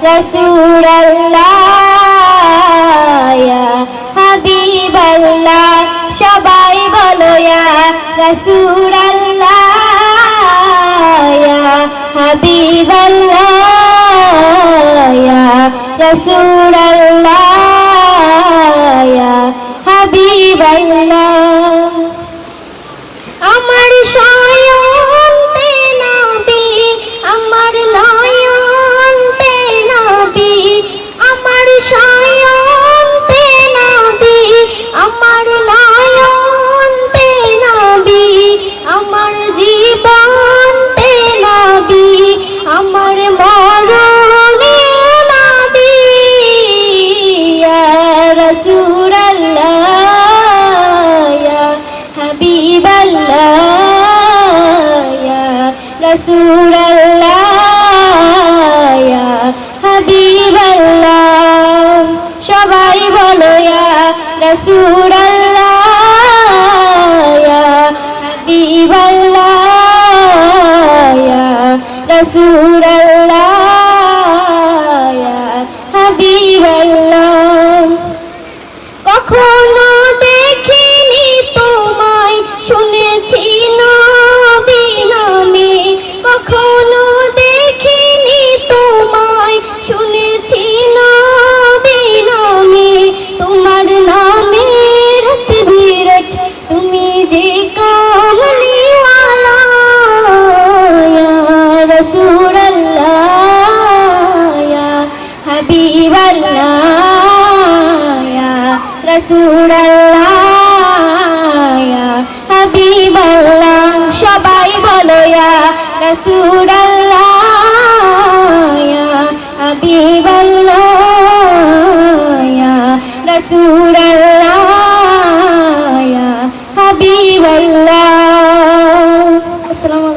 রাসূলুল্লাহ ইয়া হাবিবাল্লাহ সবাই বলো ইয়া রাসূলুল্লাহ ইয়া হাবিবাল্লাহ ইয়া রাসূলুল্লাহ ইয়া হাবিবাল্লাহ আমার শয়নতে নবী আমার নয়নতে নবী আমার শয়নতে নবী আমার নয়নতে নবী আমার জীবনতে নবী আমার মরণে নবী ইয়া রাসূলুল্লাহ ইয়া হাবিবাল্লাহ ইয়া রাসূলুল্লাহ ইয়া হাবিবাল্লাহ সবাই বলো ইয়া রাসূলুল্লাহ ইয়া হাবিবাল্লাহ ইয়া রাসূলুল্লাহ ইয়া হাবিবাল্লাহ কখনো দেখিনি তোমায় শুনেছি নবী নামে কখনো দেখিনি তোমায় শুনেছি নবী নামে তোমার নামের বিরাট তুমি যে কামলিওয়ালা ইয়া রাসূলুল্লাহ ইয়া হাবিবাল্লাহ ইয়া রাসূলুল্লাহ ইয়া হাবিবাল্লাহ সবাই বলো ইয়া রাসূলুল্লাহ ইয়া হাবিবাল্লাহ ইয়া রাসূলুল্লাহ ইয়া হাবিবাল্লাহ আসসালামু